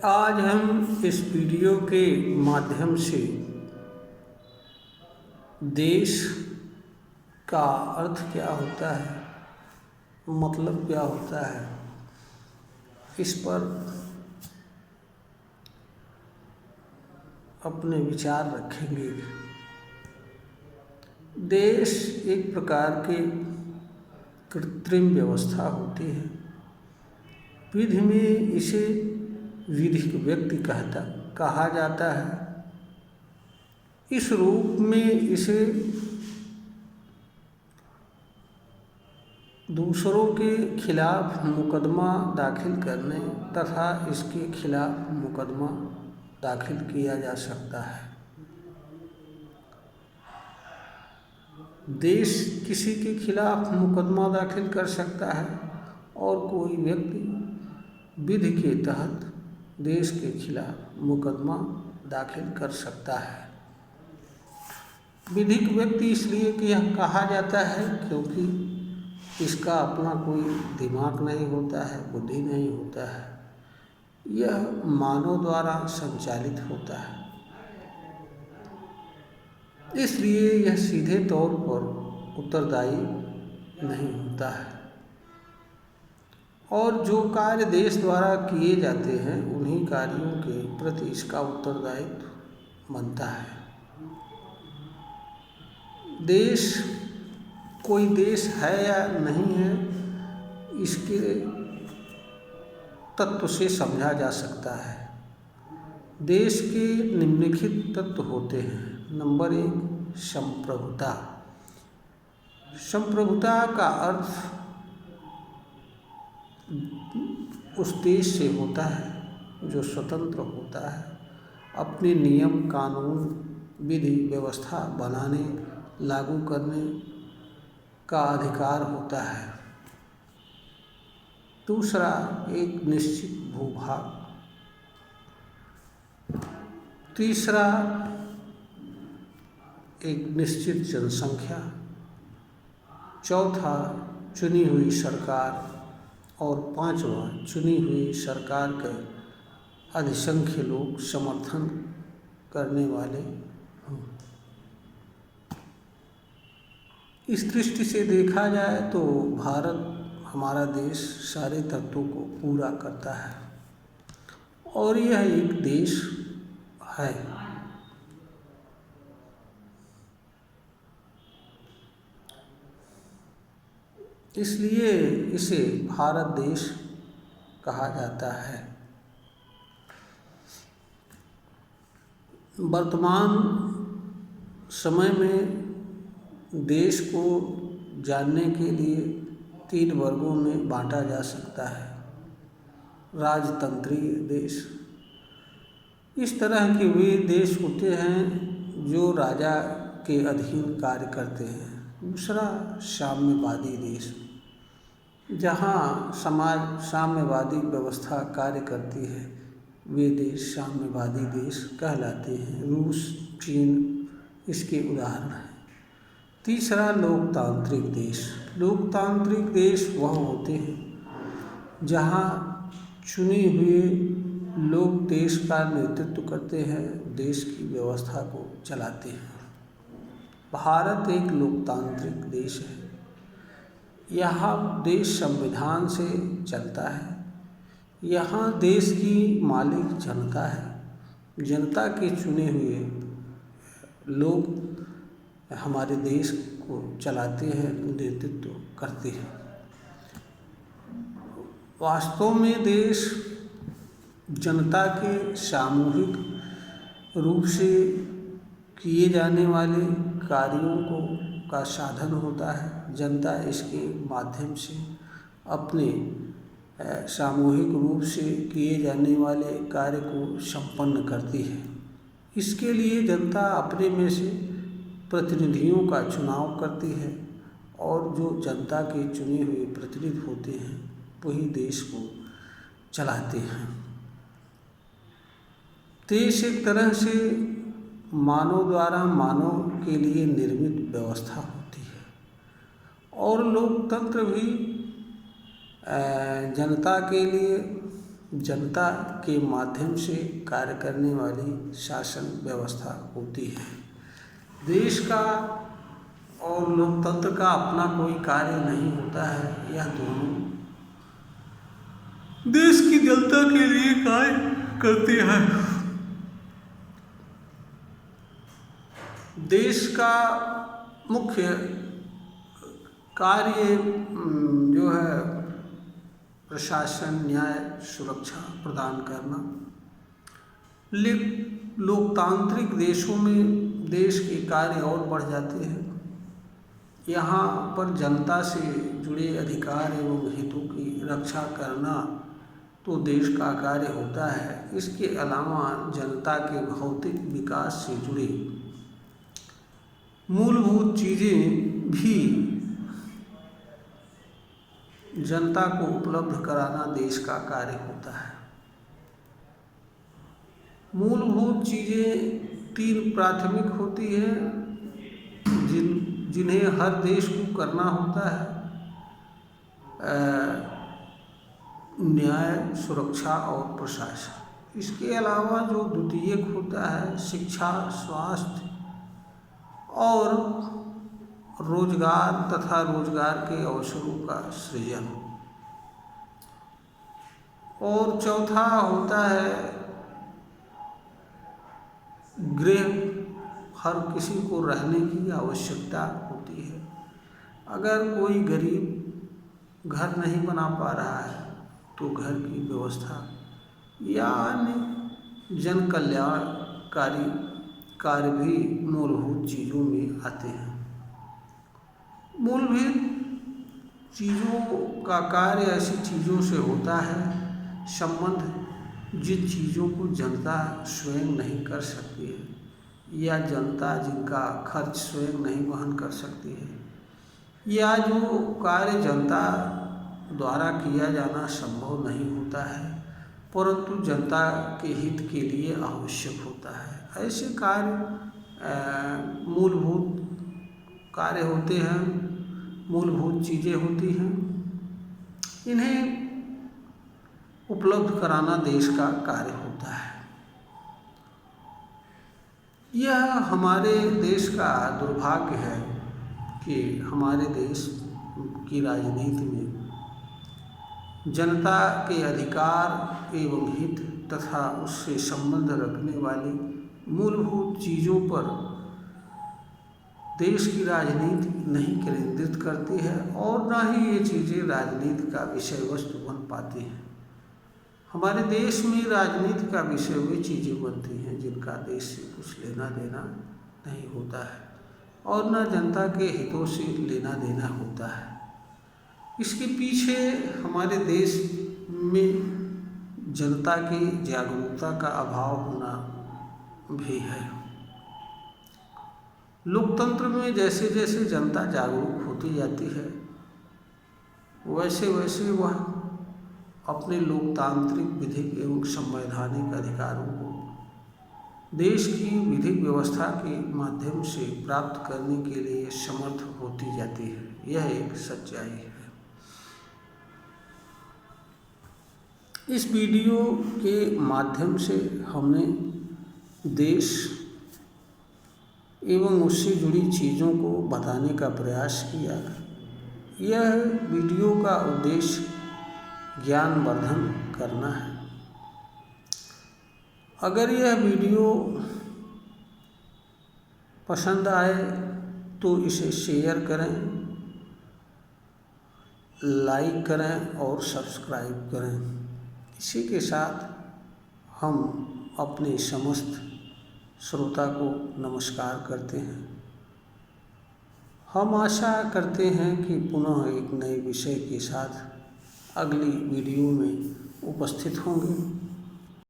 आज हम इस वीडियो के माध्यम से देश का अर्थ क्या होता है, मतलब क्या होता है, इस पर अपने विचार रखेंगे। देश एक प्रकार की कृत्रिम व्यवस्था होती है। विधि में इसे विधिक व्यक्ति कहा जाता है। इस रूप में इसे दूसरों के खिलाफ मुकदमा दाखिल करने तथा इसके खिलाफ मुकदमा दाखिल किया जा सकता है। देश किसी के खिलाफ मुकदमा दाखिल कर सकता है और कोई व्यक्ति विधि के तहत देश के खिलाफ मुकदमा दाखिल कर सकता है। विधिक व्यक्ति इसलिए कि यह कहा जाता है क्योंकि इसका अपना कोई दिमाग नहीं होता है, बुद्धि नहीं होता है। यह मानव द्वारा संचालित होता है, इसलिए यह सीधे तौर पर उत्तरदायी नहीं होता है और जो कार्य देश द्वारा किए जाते हैं उन्हीं कार्यों के प्रति इसका उत्तरदायित्व बनता है। देश कोई देश है या नहीं है, इसके तत्व से समझा जा सकता है। देश के निम्नलिखित तत्व होते हैं। नंबर 1, संप्रभुता। संप्रभुता का अर्थ उस देश से होता है जो स्वतंत्र होता है, अपने नियम कानून विधि व्यवस्था बनाने लागू करने का अधिकार होता है। दूसरा, एक निश्चित भूभाग। तीसरा, एक निश्चित जनसंख्या। चौथा, चुनी हुई सरकार। और पांचवा, चुनी हुई सरकार के अधिसंख्य लोग समर्थन करने वाले हों। इस दृष्टि से देखा जाए तो भारत, हमारा देश सारे तत्वों को पूरा करता है और यह एक देश है। इसलिए इसे भारत देश कहा जाता है। वर्तमान समय में देश को जानने के लिए 3 वर्गों में बांटा जा सकता है। राजतंत्रीय देश, इस तरह के वे देश होते हैं जो राजा के अधीन कार्य करते हैं। दूसरा, साम्यवादी देश, जहाँ समाज साम्यवादी व्यवस्था कार्य करती है, वे देश साम्यवादी देश कहलाते हैं। रूस, चीन इसके उदाहरण हैं। तीसरा, लोकतांत्रिक देश। लोकतांत्रिक देश वह होते हैं जहाँ चुने हुए लोग देश का नेतृत्व करते हैं, देश की व्यवस्था को चलाते हैं। भारत एक लोकतांत्रिक देश है। यहाँ देश संविधान से चलता है। यहाँ देश की मालिक जनता है। जनता के चुने हुए लोग हमारे देश को चलाते हैं, नेतृत्व करते हैं। वास्तव में देश जनता के सामूहिक रूप से किए जाने वाले कार्यों का साधन होता है। जनता इसके माध्यम से अपने सामूहिक रूप से किए जाने वाले कार्य को संपन्न करती है। इसके लिए जनता अपने में से प्रतिनिधियों का चुनाव करती है और जो जनता के चुने हुए प्रतिनिधि होते हैं वही देश को चलाते हैं। देश एक तरह से मानव द्वारा मानव के लिए निर्मित व्यवस्था होती है और लोकतंत्र भी जनता के लिए जनता के माध्यम से कार्य करने वाली शासन व्यवस्था होती है। देश का और लोकतंत्र का अपना कोई कार्य नहीं होता है, यह दोनों देश की जनता के लिए कार्य करते हैं। देश का मुख्य कार्य जो है प्रशासन, न्याय, सुरक्षा प्रदान करना। लोकतांत्रिक देशों में देश के कार्य और बढ़ जाते हैं। यहाँ पर जनता से जुड़े अधिकार एवं हितों की रक्षा करना तो देश का कार्य होता है। इसके अलावा जनता के भौतिक विकास से जुड़ी मूलभूत चीज़ें भी जनता को उपलब्ध कराना देश का कार्य होता है। मूलभूत चीज़ें 3 प्राथमिक होती हैं जिन्हें हर देश को करना होता है। न्याय, सुरक्षा और प्रशासन। इसके अलावा जो द्वितीयक होता है शिक्षा, स्वास्थ्य और रोजगार तथा रोजगार के अवसरों का सृजन। और चौथा होता है गृह। हर किसी को रहने की आवश्यकता होती है। अगर कोई गरीब घर नहीं बना पा रहा है तो घर की व्यवस्था या अन्य जन कल्याणकारी कार्य भी मूलभूत चीज़ों में आते हैं। मूलभूत चीज़ों का कार्य ऐसी चीज़ों से होता है संबंध जिन चीज़ों को जनता स्वयं नहीं कर सकती है या जनता जिनका खर्च स्वयं नहीं वहन कर सकती है, या जो कार्य जनता द्वारा किया जाना संभव नहीं होता है परंतु जनता के हित के लिए आवश्यक होता है। ऐसे कार्य मूलभूत कार्य होते हैं, मूलभूत चीज़ें होती हैं। इन्हें उपलब्ध कराना देश का कार्य होता है। यह हमारे देश का दुर्भाग्य है कि हमारे देश की राजनीति में जनता के अधिकार एवं हित तथा उससे संबंध रखने वाली मूलभूत चीज़ों पर देश की राजनीति नहीं केंद्रित करती है और न ही ये चीज़ें राजनीति का विषय वस्तु बन पाती हैं। हमारे देश में राजनीति का विषय वे चीज़ें बनती हैं जिनका देश से कुछ लेना देना नहीं होता है और न जनता के हितों से लेना देना होता है। इसके पीछे हमारे देश में जनता की जागरूकता का अभाव होना भी है। लोकतंत्र में जैसे जैसे जनता जागरूक होती जाती है वैसे वैसे वह अपने लोकतांत्रिक, विधिक एवं संवैधानिक अधिकारों को देश की विधिक व्यवस्था के माध्यम से प्राप्त करने के लिए समर्थ होती जाती है। यह एक सच्चाई है। इस वीडियो के माध्यम से हमने देश एवं उससे जुड़ी चीज़ों को बताने का प्रयास किया। यह वीडियो का उद्देश्य ज्ञानवर्धन करना है। अगर यह वीडियो पसंद आए तो इसे शेयर करें, लाइक करें और सब्सक्राइब करें। इसी के साथ हम अपने समस्त श्रोता को नमस्कार करते हैं। हम आशा करते हैं कि पुनः एक नए विषय के साथ अगली वीडियो में उपस्थित होंगे।